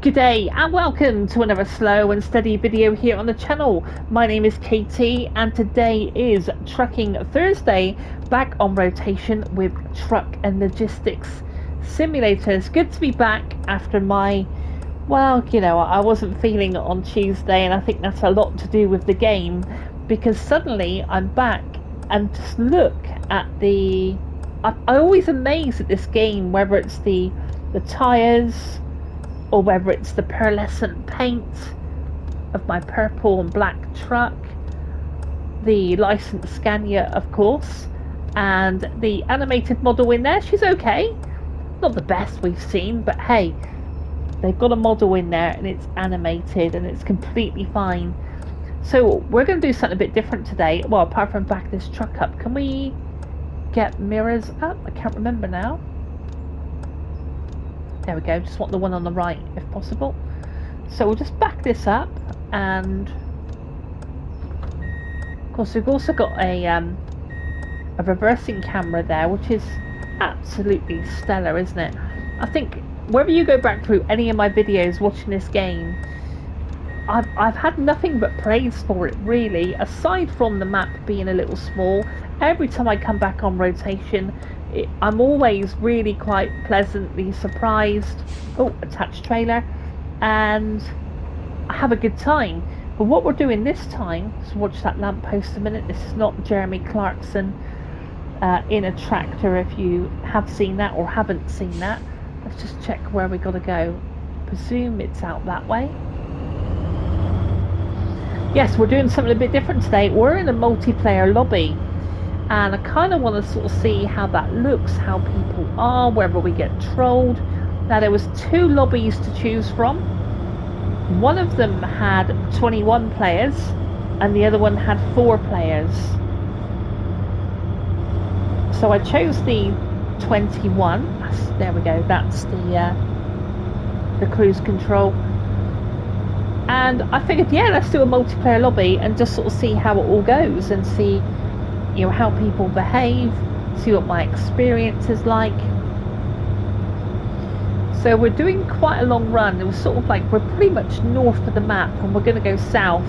Good day and welcome to another slow and steady video here on the channel. My name is Katie and today is Trucking Thursday, back on rotation with Truck and Logistics Simulators. Good to be back after my, I wasn't feeling it on Tuesday, and I think that's a lot to do with the game, because suddenly I'm back and just look at I'm always amazed at this game, whether it's the tyres or whether it's the pearlescent paint of my purple and black truck, the licensed Scania, of course, and the animated model in there. She's okay. Not the best we've seen, but hey, they've got a model in there and it's animated and it's completely fine. So we're going to do something a bit different today. Well, apart from back this truck up, can we get mirrors up? I can't remember now. There we go, just want the one on the right if possible. So we'll just back this up, and of course we've also got a reversing camera there, which is absolutely stellar, isn't it? I think wherever you go back through any of my videos watching this game, I've had nothing but praise for it, really, aside from the map being a little small. Every time I come back on rotation, I'm always really quite pleasantly surprised. Oh, attached trailer. And I have a good time. But what we're doing this time, so watch that lamppost a minute. This is not Jeremy Clarkson in a tractor, if you have seen that or haven't seen that. Let's just check where we got to go. Presume it's out that way. Yes, we're doing something a bit different today. We're in a multiplayer lobby, and I kind of want to sort of see how that looks, how people are, whether we get trolled. Now, there was 2 lobbies to choose from. One of them had 21 players and the other one had 4 players. So I chose the 21. There we go, that's the cruise control. And I figured, yeah, let's do a multiplayer lobby and just sort of see how it all goes and see, you know, how people behave, see what my experience is like. So we're doing quite a long run. It was sort of like we're pretty much north of the map and we're going to go south.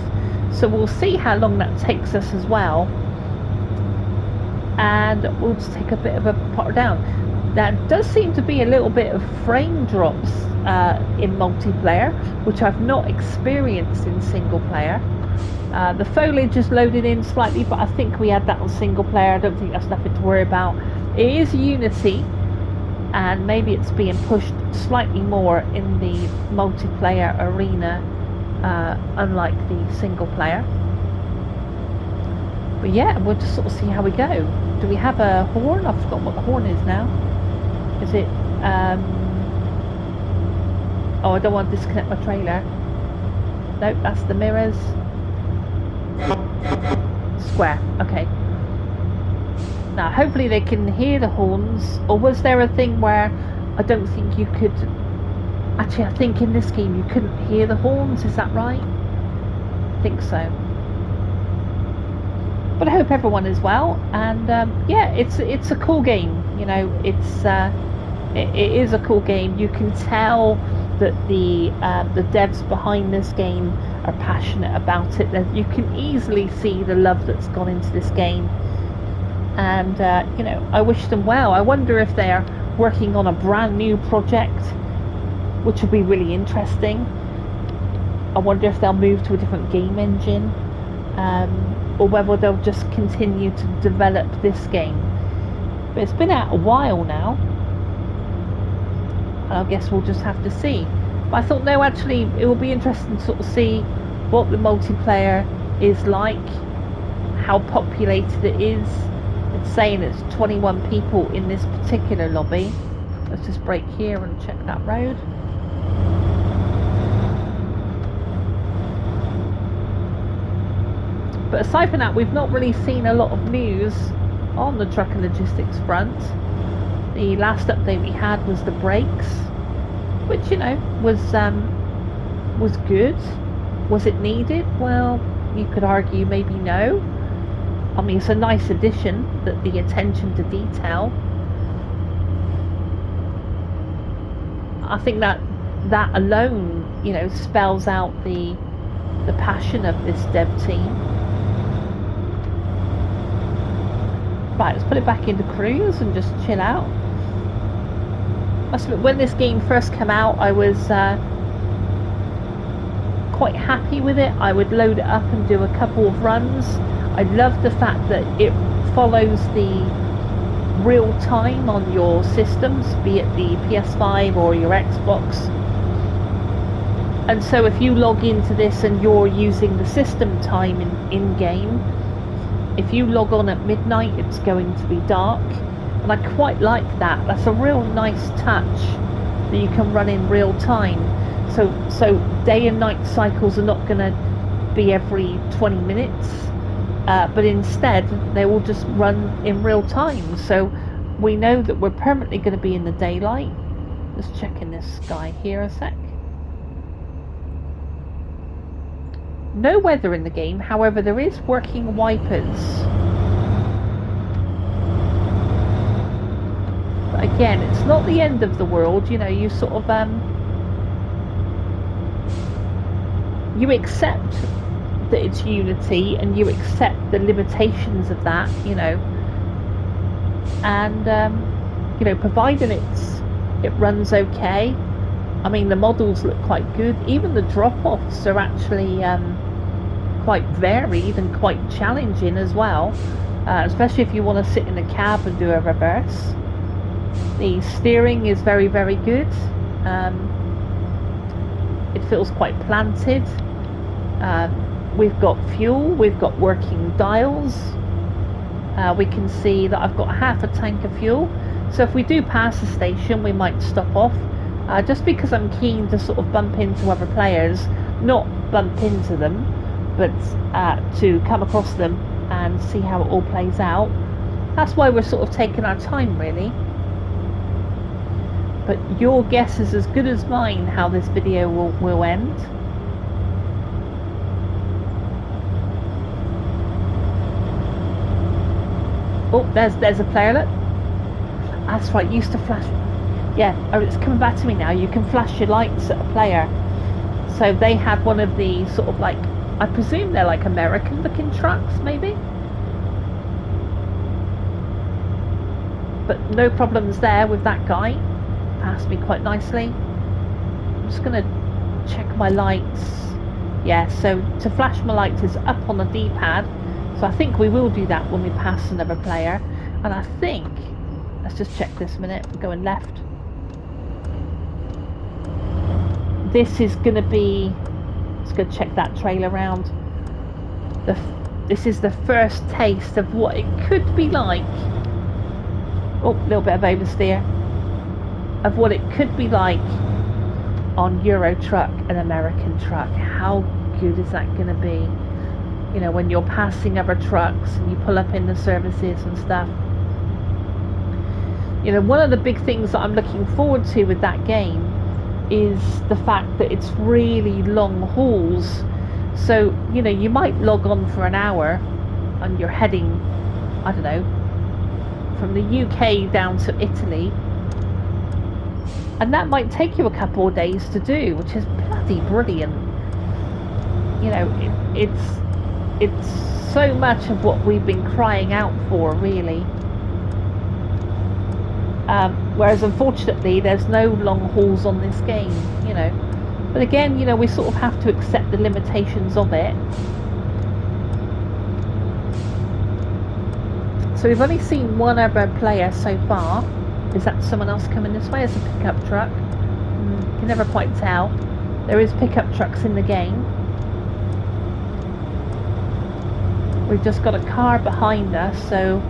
So we'll see how long that takes us as well. And we'll just take a bit of a potter down. There does seem to be a little bit of frame drops in multiplayer, which I've not experienced in single player. The foliage is loaded in slightly, but I think we had that on single player. I don't think that's nothing to worry about. It is Unity, and maybe it's being pushed slightly more in the multiplayer arena, unlike the single player. But yeah, we'll just sort of see how we go. Do we have a horn? I've forgotten what the horn is now. Is it, oh, I don't want to disconnect my trailer. Nope, that's the mirrors. Square, okay. Now, hopefully they can hear the horns. Or was there a thing where I don't think you could... Actually, I think in this game you couldn't hear the horns, is that right? I think so. But I hope everyone is well, and yeah, it's a cool game. You know, it is a cool game. You can tell that the devs behind this game are passionate about it. You can easily see the love that's gone into this game, and you know, I wish them well. I wonder if they're working on a brand new project, which would be really interesting. I wonder if they'll move to a different game engine. Or whether they'll just continue to develop this game. But it's been out a while now. I guess we'll just have to see. But I thought, no, actually, it will be interesting to sort of see what the multiplayer is like, how populated it is. It's saying it's 21 people in this particular lobby. Let's just brake here and check that road. But aside from that, we've not really seen a lot of news on the truck and logistics front. The last update we had was the brakes, which, you know, was good. Was it needed? Well, you could argue maybe no. I mean, it's a nice addition, that the attention to detail. I think that that alone, you know, spells out the passion of this dev team. Right, let's put it back into cruise and just chill out. Must admit, when this game first came out, I was quite happy with it. I would load it up and do a couple of runs. I love the fact that it follows the real time on your systems, be it the PS5 or your Xbox. And so if you log into this and you're using the system time in game, if you log on at midnight, it's going to be dark. And I quite like that. That's a real nice touch that you can run in real time. So day and night cycles are not going to be every 20 minutes, but instead they will just run in real time. So we know that we're permanently going to be in the daylight. Just checking this sky here a sec. No weather in the game, however there is working wipers. But again, it's not the end of the world, you know, you sort of you accept that it's Unity and you accept the limitations of that, you know, and you know, providing it runs okay. I mean, the models look quite good. Even the drop-offs are actually quite varied and quite challenging as well, especially if you want to sit in a cab and do a reverse. The steering is very, very good. It feels quite planted. We've got fuel, we've got working dials. We can see that I've got half a tank of fuel. So if we do pass a station, we might stop off. Just because I'm keen to sort of bump into other players, not bump into them, but to come across them and see how it all plays out. That's why we're sort of taking our time, really. But your guess is as good as mine how this video will end. Oh, there's a player, look. That's right, used to flash. Yeah, oh, it's coming back to me now. You can flash your lights at a player. So they had one of the sort of like, I presume they're like American looking trucks, maybe? But no problems there with that guy. Passed me quite nicely. I'm just going to check my lights. Yeah, so to flash my lights is up on the D-pad. So I think we will do that when we pass another player. And I think, let's just check this a minute, we're going left. This is going to be, let's go check that trailer round. This is the first taste of what it could be like. Oh, a little bit of oversteer. Of what it could be like on Euro Truck and American Truck. How good is that going to be? You know, when you're passing other trucks and you pull up in the services and stuff. You know, one of the big things that I'm looking forward to with that game is the fact that it's really long hauls. So, you know, you might log on for an hour and you're heading, I don't know, from the UK down to Italy. And that might take you a couple of days to do, which is bloody brilliant. You know, it's so much of what we've been crying out for, really. Whereas unfortunately there's no long hauls on this game, you know. But again, you know, we sort of have to accept the limitations of it. So we've only seen one other player so far. Is that someone else coming this way? It's a pickup truck. You can never quite tell. There is pickup trucks in the game. We've just got a car behind us, so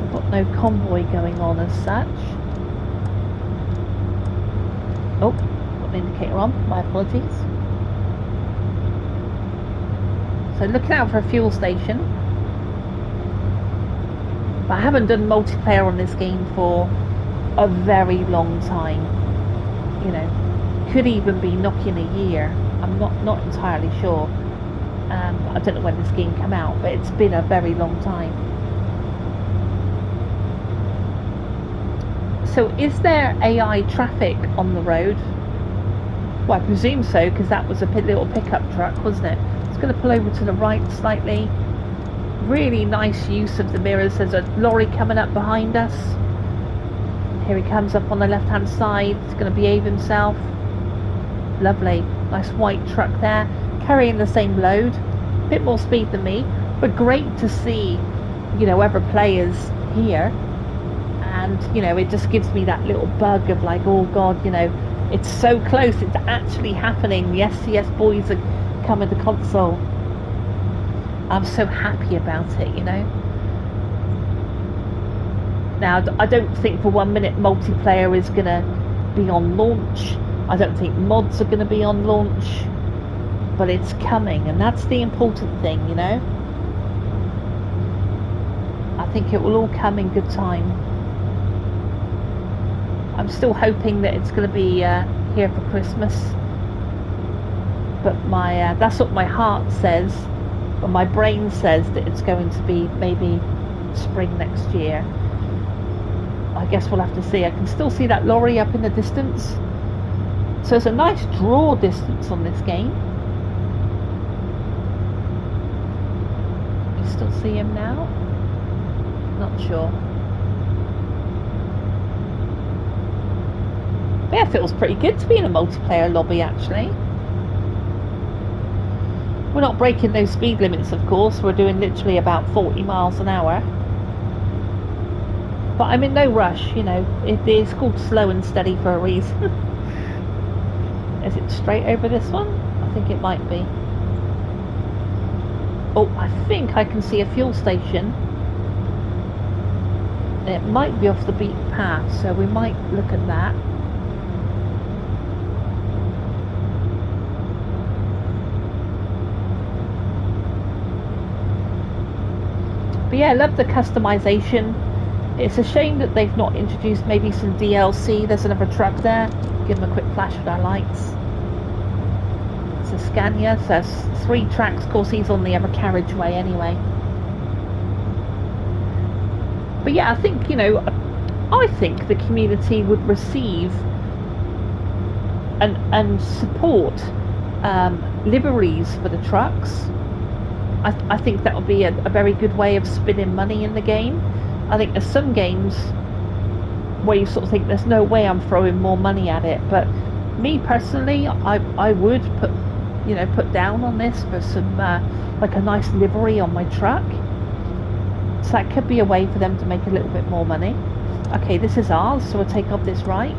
we've got no convoy going on as such. Oh, got an indicator on, my apologies. So looking out for a fuel station. But I haven't done multiplayer on this game for a very long time. You know, could even be knocking a year. I'm not entirely sure. I don't know when this game came out, but it's been a very long time. So is there AI traffic on the road? Well, I presume so, because that was a little pickup truck, wasn't it? It's going to pull over to the right slightly. Really nice use of the mirrors. There's a lorry coming up behind us. Here he comes up on the left-hand side. He's going to behave himself. Lovely. Nice white truck there, carrying the same load. Bit more speed than me, but great to see, you know, other players here. And, you know, it just gives me that little bug of like, oh God, you know, it's so close, it's actually happening. The SCS boys are coming to console. I'm so happy about it, you know. Now, I don't think for 1 minute multiplayer is going to be on launch. I don't think mods are going to be on launch. But it's coming, and that's the important thing, you know. I think it will all come in good time. I'm still hoping that it's going to be here for Christmas, but my that's what my heart says, but my brain says that it's going to be maybe spring next year. I guess we'll have to see. I can still see that lorry up in the distance, so it's a nice draw distance on this game. Can you still see him now? Not sure. But yeah, it feels pretty good to be in a multiplayer lobby, actually. We're not breaking those speed limits, of course. We're doing literally about 40 miles an hour. But I'm in no rush, you know. It is called slow and steady for a reason. Is it straight over this one? I think it might be. Oh, I think I can see a fuel station. It might be off the beaten path, so we might look at that. But yeah, I love the customization. It's a shame that they've not introduced maybe some DLC. There's another truck there. Give them a quick flash with our lights. It's a Scania, so there's 3 tracks. Of course, he's on the other carriageway anyway. But yeah, I think, you know, I think the community would receive and support liveries for the trucks. I think that would be a very good way of spending money in the game. I think there's some games where you sort of think there's no way I'm throwing more money at it, but me personally, I would put down on this for some like a nice livery on my truck. So that could be a way for them to make a little bit more money. Okay, this is ours, so we'll take off this right.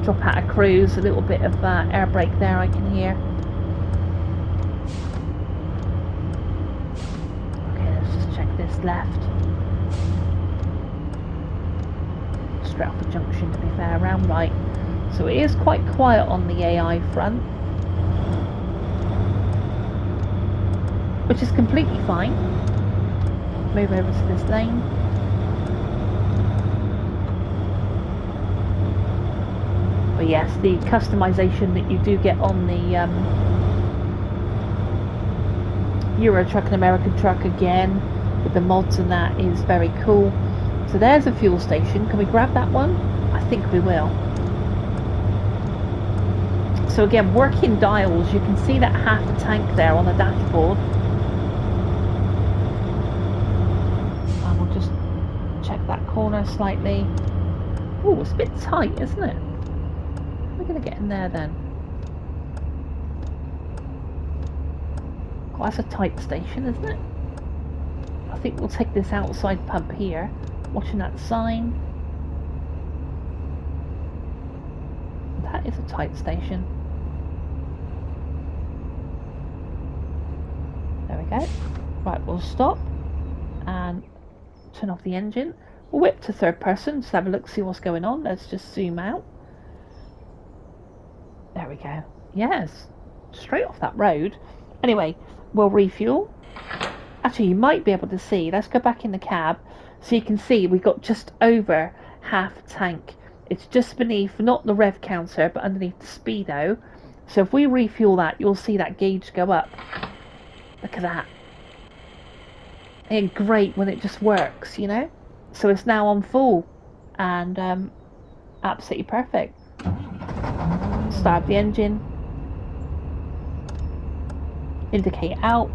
Drop out of cruise, a little bit of air brake there I can hear. This left, straight off the junction, to be fair, round right. So it is quite quiet on the AI front, which is completely fine. Move over to this lane. But yes, the customization that you do get on the Euro Truck and American Truck again, with the mods and that, is very cool. So there's a fuel station. Can we grab that one? I think we will. So again, working dials, you can see that half a tank there on the dashboard. And we'll just check that corner slightly. Oh, it's a bit tight, isn't it? How are we going to get in there then? Oh, that's a tight station, isn't it? I think we'll take this outside pump here, watching that sign. That is a tight station. There we go. Right, we'll stop and turn off the engine. We'll whip to third person, just have a look, see what's going on. Let's just zoom out. There we go. Yes, straight off that road. Anyway, we'll refuel. Actually, you might be able to see. Let's go back in the cab. So you can see we got just over half tank. It's just beneath, not the rev counter, but underneath the speedo. So if we refuel that, you'll see that gauge go up. Look at that. And great when it just works, you know. So it's now on full. And absolutely perfect. Start the engine. Indicate out.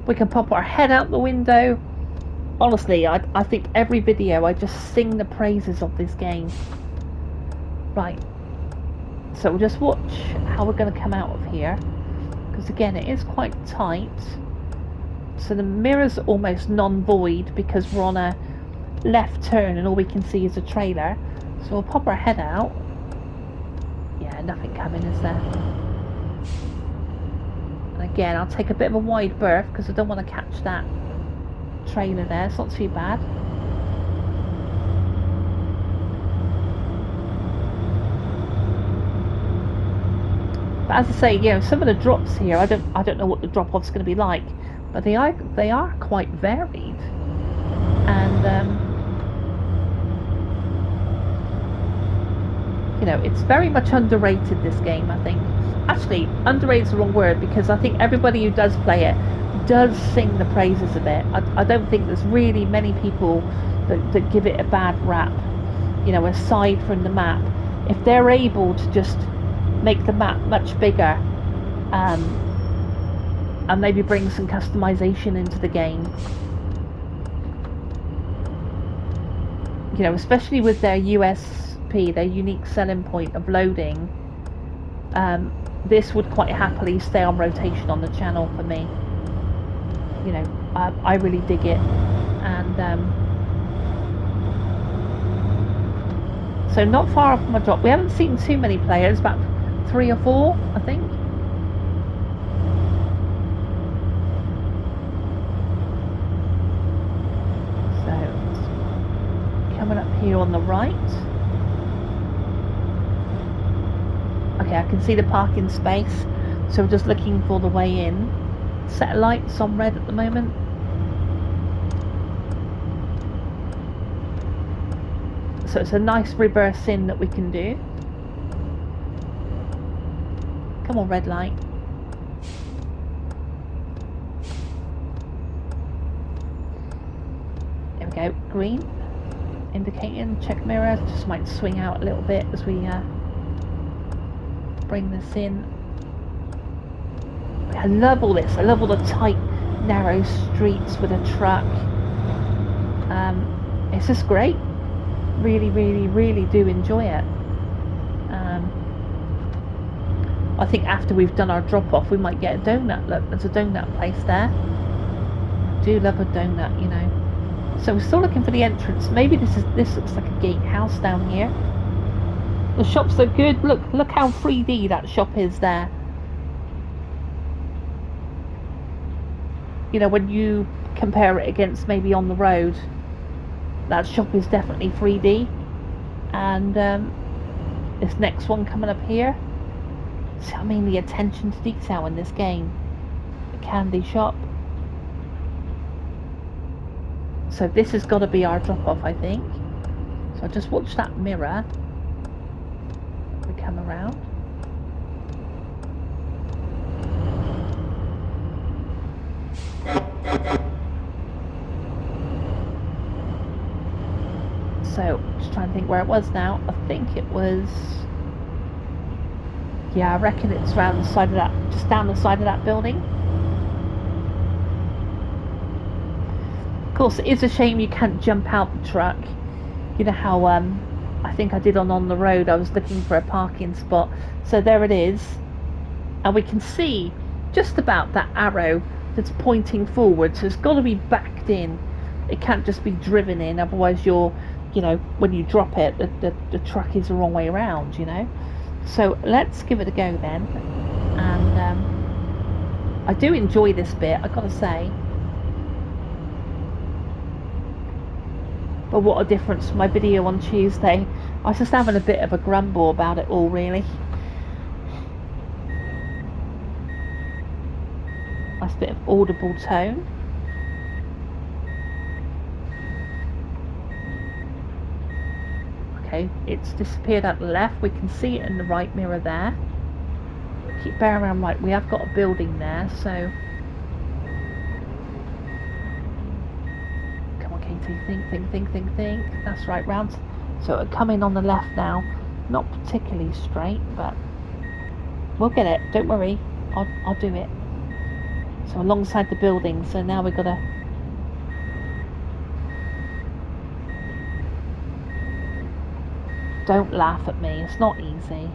We can pop our head out the window. Honestly, I think every video I just sing the praises of this game. Right. So we'll just watch how we're going to come out of here. Because again, it is quite tight. So the mirror's almost non-void because we're on a left turn and all we can see is a trailer. So we'll pop our head out. Yeah, nothing coming, is there? And again, I'll take a bit of a wide berth because I don't want to catch that trailer there. It's not too bad. But as I say, you know, some of the drops here, I don't know what the drop-off's going to be like, but they are quite varied. And you know, it's very much underrated, this game, I think. Actually, underrated is the wrong word, because I think everybody who does play it does sing the praises of it. I don't think there's really many people that give it a bad rap, you know, aside from the map. If they're able to just make the map much bigger, and maybe bring some customization into the game, you know, especially with their USP, their unique selling point of loading, this would quite happily stay on rotation on the channel for me. You know, I really dig it. And so not far off my drop. We haven't seen too many players, about 3 or 4, I think. So coming up here on the right. Okay, I can see the parking space, so we're just looking for the way in. Set of lights on red at the moment. So it's a nice reverse in that we can do. Come on, red light. There we go, green. Indicating, check mirror. Just might swing out a little bit as we bring this in. I love all this. I love all the tight, narrow streets with a truck. It's just great. Really, really, really do enjoy it. I think after we've done our drop off, we might get a donut. Look, there's a donut place there. I do love a donut, you know. So we're still looking for the entrance. Maybe this looks like a gatehouse down here. The shops are good. Look how 3D that shop is there. You know, when you compare it against maybe on the road, that shop is definitely 3D. And this next one coming up here. See, I mean, the attention to detail in this game. The candy shop. So this has got to be our drop off, I think. So I'll just watch that mirror. We come around. So just trying to think where it was now. I think it was, yeah, I reckon it's around the side of that, just down the side of that building. Of course, it is a shame you can't jump out the truck. You know how I think I did on the road, I was looking for a parking spot. So there it is. And we can see just about that arrow that's pointing forward. So it's got to be backed in. It can't just be driven in, otherwise you're, you know, when you drop it, the truck is the wrong way around, you know. So let's give it a go then. And I do enjoy this bit, I gotta say. But what a difference from my video on Tuesday. I was just having a bit of a grumble about it all, really. Nice bit of audible tone. Okay, it's disappeared at the left. We can see it in the right mirror there. Keep bearing in mind, we have got a building there, so... Come on, Katie, think. That's right, round. So it'll come in on the left now. Not particularly straight, but We'll get it. Don't worry. I'll do it. So alongside the building. So now we've got to... Don't laugh at me. It's not easy.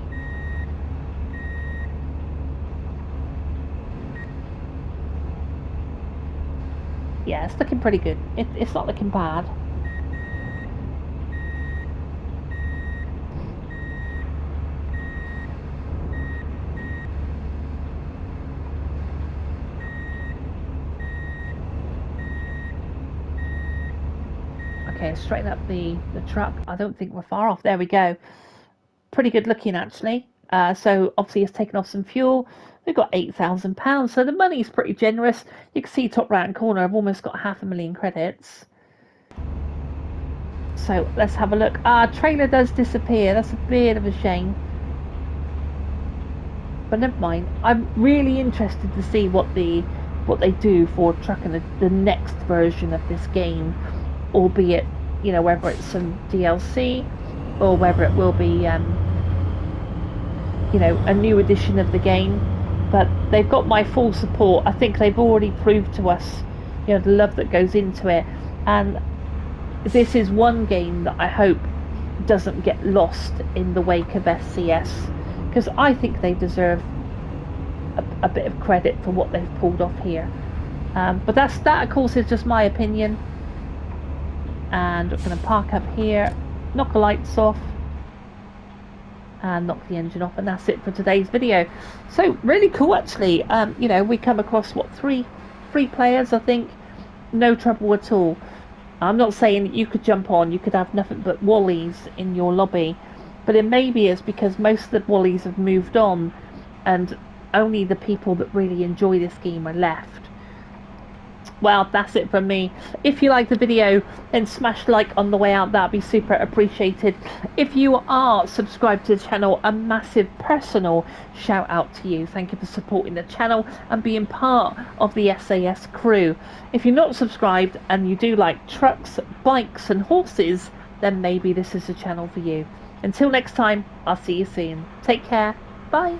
Yeah, it's looking pretty good. It's not looking bad. Okay, straighten up the truck. I don't think we're far off. There we go. Pretty good looking, actually. So obviously it's taken off some fuel. We've got £8,000, so the money's pretty generous. You can see top right corner, I've almost got 500,000 credits. So let's have a look. Trailer does disappear. That's a bit of a shame. But never mind. I'm really interested to see what they do for trucking the next version of this game, albeit, you know, whether it's some DLC or whether it will be you know, a new edition of the game. But they've got my full support. I think they've already proved to us, you know, the love that goes into it. And this is one game that I hope doesn't get lost in the wake of SCS, because I think they deserve a bit of credit for what they've pulled off here. But that of course is just my opinion. And we're going to park up here, knock the lights off, and knock the engine off, and that's it for today's video. So really cool, actually. You know, we come across what, three players, I think. No trouble at all. I'm not saying you could jump on, you could have nothing but Wallies in your lobby, but it maybe is because most of the Wallies have moved on and only the people that really enjoy this game are left. Well, that's it from me. If you like the video, then smash like on the way out. That'd be super appreciated. If you are subscribed to the channel, a massive personal shout out to you. Thank you for supporting the channel and being part of the SAS crew. If you're not subscribed and you do like trucks, bikes and horses, then maybe this is the channel for you. Until next time, I'll see you soon. Take care. Bye.